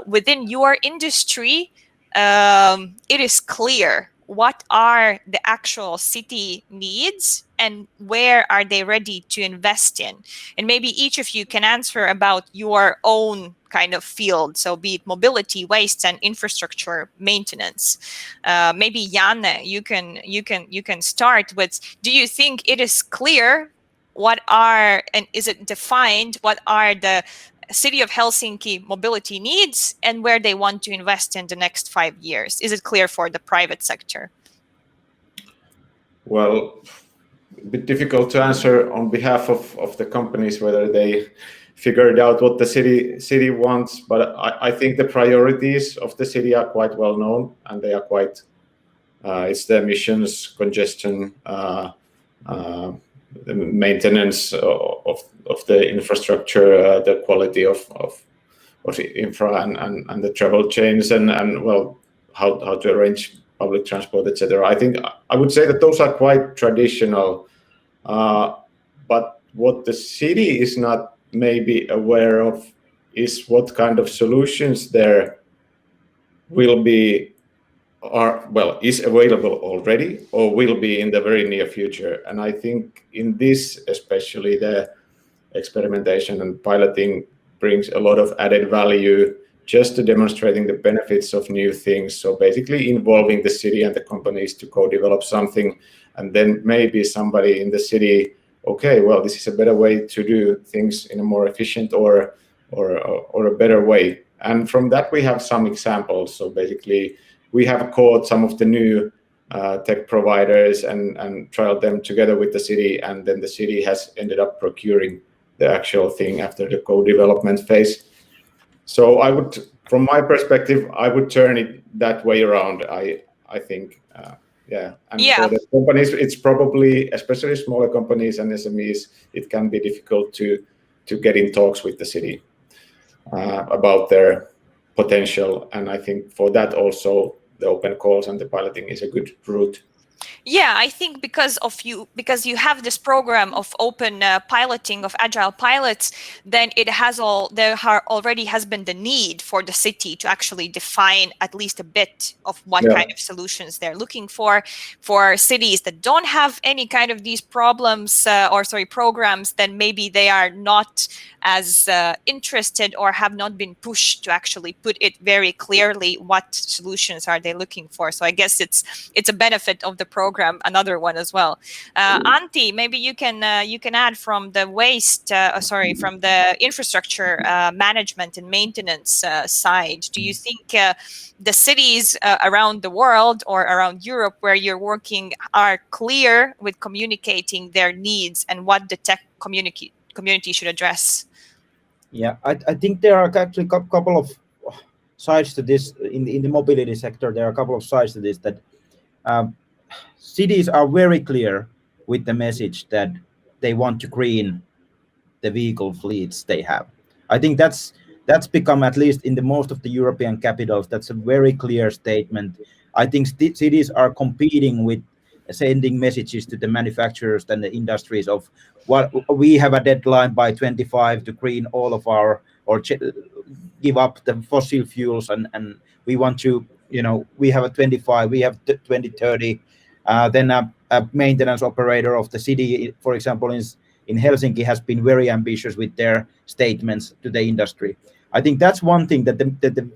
within your industry, it is clear what are the actual city needs and where are they ready to invest in? And maybe each of you can answer about your own kind of field. So be it mobility, waste, and infrastructure maintenance. Maybe Janne, you can start with, do you think it is clear and is it defined what are the City of Helsinki mobility needs and where they want to invest in the next 5 years? Is it clear for the private sector? Well, a bit difficult to answer on behalf of the companies whether they figured out what the city wants, but I think the priorities of the city are quite well known, and they are quite it's the emissions, congestion, the maintenance of the infrastructure, the quality of infra and the travel chains, and well, how to arrange public transport, etc. I would say that those are quite traditional, but what the city is not maybe aware of is what kind of solutions there will be is available already or will be in the very near future. And I think in this, especially the experimentation and piloting brings a lot of added value just to demonstrating the benefits of new things. So basically involving the city and the companies to co-develop something, and then maybe somebody in the city, okay, well, this is a better way to do things in a more efficient or a better way. And from that, we have some examples. So basically, we have caught some of the new tech providers and trialed them together with the city, and then the city has ended up procuring the actual thing after the co-development phase. So I would, from my perspective, I would turn it that way around. I think, yeah. And for the companies, it's probably, especially smaller companies and SMEs, it can be difficult to get in talks with the city about their potential. And I think for that also, the open calls and the piloting is a good route. Yeah, I think because you have this program of open piloting of agile pilots, then there already has been the need for the city to actually define at least a bit of what kind of solutions they're looking for. For cities that don't have any kind of these programs, then maybe they are not as interested or have not been pushed to actually put it very clearly what solutions are they looking for. So I guess it's a benefit of the program, another one as well. Antti, maybe you can add from the from the infrastructure management and maintenance side. Do you think the cities around the world or around Europe where you're working are clear with communicating their needs and what the tech community should address? Yeah, I think there are actually a couple of sides to this in the mobility sector. There are a couple of sides to this that cities are very clear with the message that they want to green the vehicle fleets they have. I think that's become, at least in the most of the European capitals, that's a very clear statement. I think cities are competing with sending messages to the manufacturers and the industries of what we have a deadline by 25 to green all of our, or give up the fossil fuels, and we want to, we have a 25, we have 2030. Then a maintenance operator of the city, for example, in Helsinki, has been very ambitious with their statements to the industry. I think that's one thing, that the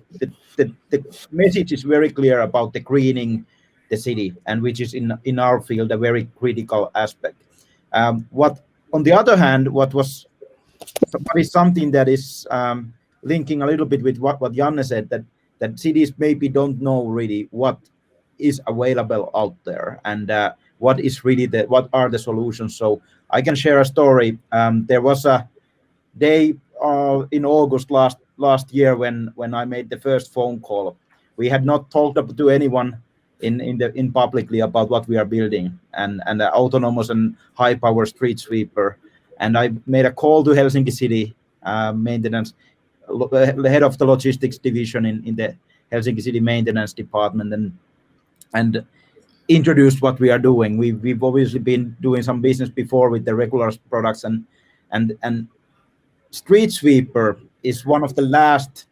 message is very clear about the greening the city, and which is in our field a very critical aspect. What on the other hand, what is something that is linking a little bit with what Janne said, that cities maybe don't know really what is available out there, and what is really what are the solutions. So I can share a story. There was a day in August last year when I made the first phone call. We had not talked to anyone in publicly about what we are building, and the autonomous and high power street sweeper. And I made a call to Helsinki City maintenance, the head of the logistics division in the Helsinki City maintenance department, and introduced what we are doing. We've obviously been doing some business before with the regular products, and street sweeper is one of the last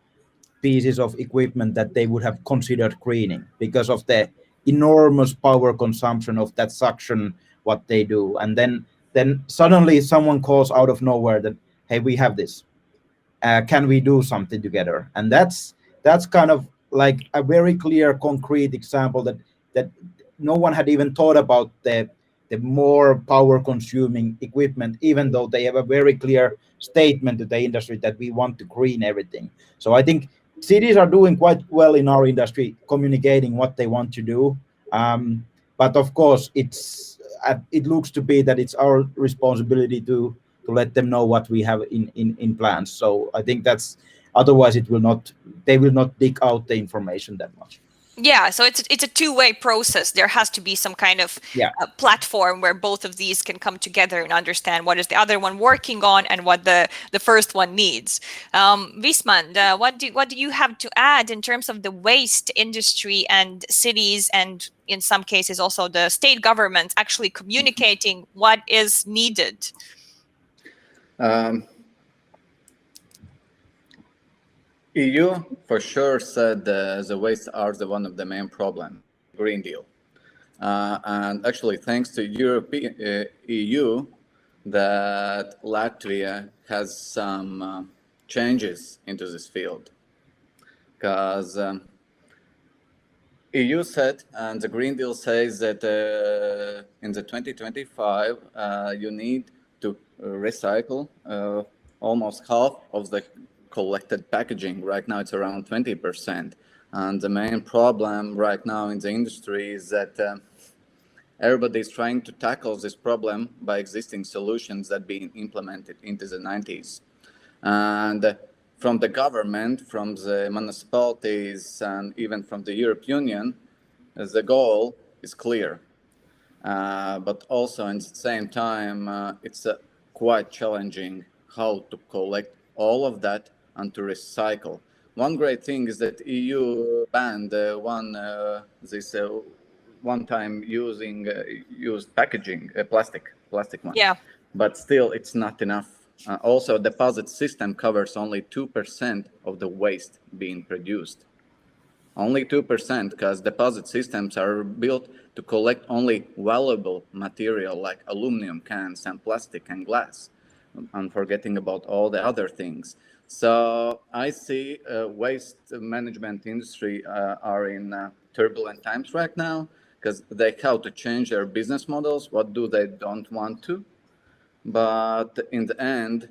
pieces of equipment that they would have considered greening, because of the enormous power consumption of that suction, what they do. And then suddenly someone calls out of nowhere that, hey, we have this, can we do something together? And that's kind of like a very clear, concrete example that no one had even thought about the more power consuming equipment, even though they have a very clear statement to the industry that we want to green everything. So I think cities are doing quite well in our industry, communicating what they want to do. But of course, it looks to be that it's our responsibility to let them know what we have in plans. So I think that's, otherwise they will not dig out the information that much. Yeah, so it's a two-way process. There has to be some kind of platform where both of these can come together and understand what is the other one working on and what the first one needs. Vismand, what do you have to add in terms of the waste industry and cities, and in some cases also the state governments actually communicating what is needed? EU for sure said the waste are one of the main problem, Green Deal. And actually, thanks to European EU, that Latvia has some changes into this field. Because EU said, and the Green Deal says that in the 2025, you need to recycle almost half of the collected packaging. Right now it's around 20%. And the main problem right now in the industry is that everybody is trying to tackle this problem by existing solutions that being implemented into the 90s. And from the government, from the municipalities, and even from the European Union, the goal is clear. But also at the same time, it's quite challenging how to collect all of that and to recycle. One great thing is that EU banned this one-time used packaging, plastic one. Yeah. But still, it's not enough. Also, deposit system covers only 2% of the waste being produced. Only 2%, because deposit systems are built to collect only valuable material like aluminum cans and plastic and glass, and forgetting about all the other things. So I see waste management industry are in turbulent times right now, because they have to change their business models. What do they don't want to? But in the end,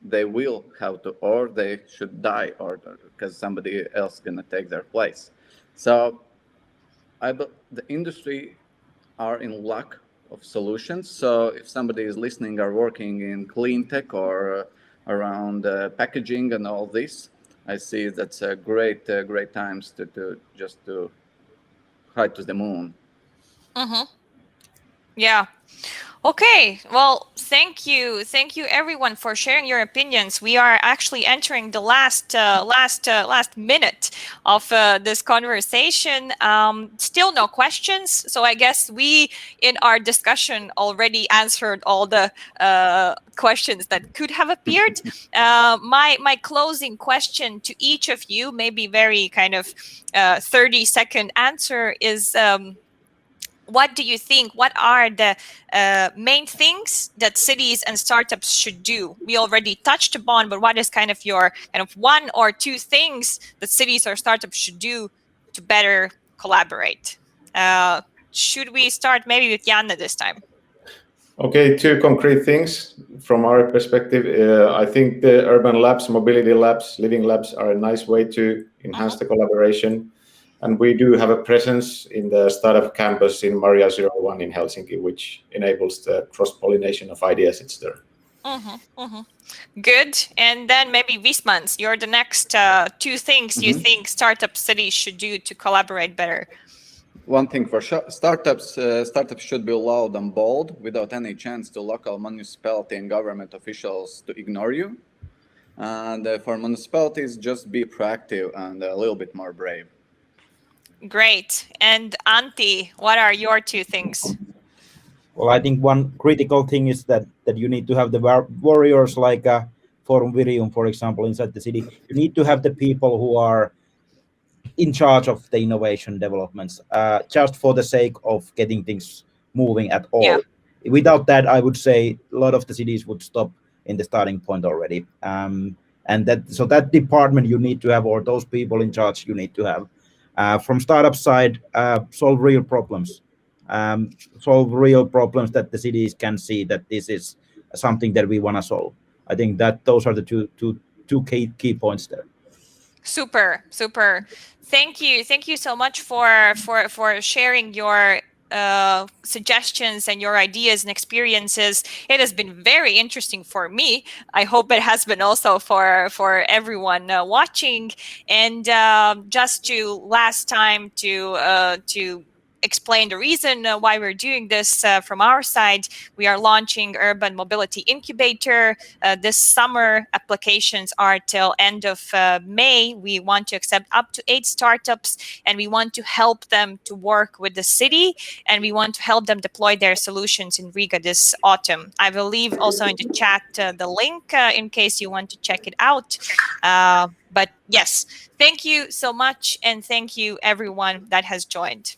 they will have to, or they should die, or because somebody else is gonna take their place. So the industry are in lack of solutions. So if somebody is listening or working in clean tech or around packaging and all this, I see that's a great times to just to hike to the moon. Mm-hmm. Yeah. Okay, well, thank you everyone for sharing your opinions. We are actually entering the last minute of this conversation. Still no questions, so I guess we in our discussion already answered all the questions that could have appeared. My closing question to each of you, maybe very kind of 30-second answer is. What do you think? What are the main things that cities and startups should do? We already touched upon, but what is kind of your kind of one or two things that cities or startups should do to better collaborate? Should we start maybe with Janne this time? Okay, two concrete things from our perspective. I think the urban labs, mobility labs, living labs are a nice way to enhance the collaboration. And we do have a presence in the startup campus in Maria 01 in Helsinki, which enables the cross-pollination of ideas. It's there. Good. And then maybe Vismands, you're the next two things you think startup cities should do to collaborate better. One thing for sure, startups should be loud and bold without any chance to local municipality and government officials to ignore you. And for municipalities, just be proactive and a little bit more brave. Great. And Antti, what are your two things? Well, I think one critical thing is that you need to have the warriors like Forum Virium, for example, inside the city. You need to have the people who are in charge of the innovation developments, just for the sake of getting things moving at all. Yeah. Without that, I would say a lot of the cities would stop in the starting point already. And that department you need to have, or those people in charge you need to have. From startup side, solve real problems. Solve real problems that the cities can see that this is something that we want to solve. I think that those are the two key points there. Super. Thank you so much for sharing your suggestions and your ideas and experiences. It has been very interesting for me. I hope it has been also for everyone watching. And just to last time to explain the reason why we're doing this from our side, we are launching Urban Mobility Incubator this summer. Applications are till end of May. We want to accept up to 8 startups, and we want to help them to work with the city, and we want to help them deploy their solutions in Riga this autumn. I will leave also in the chat the link in case you want to check it out. But yes, thank you so much, and thank you everyone that has joined.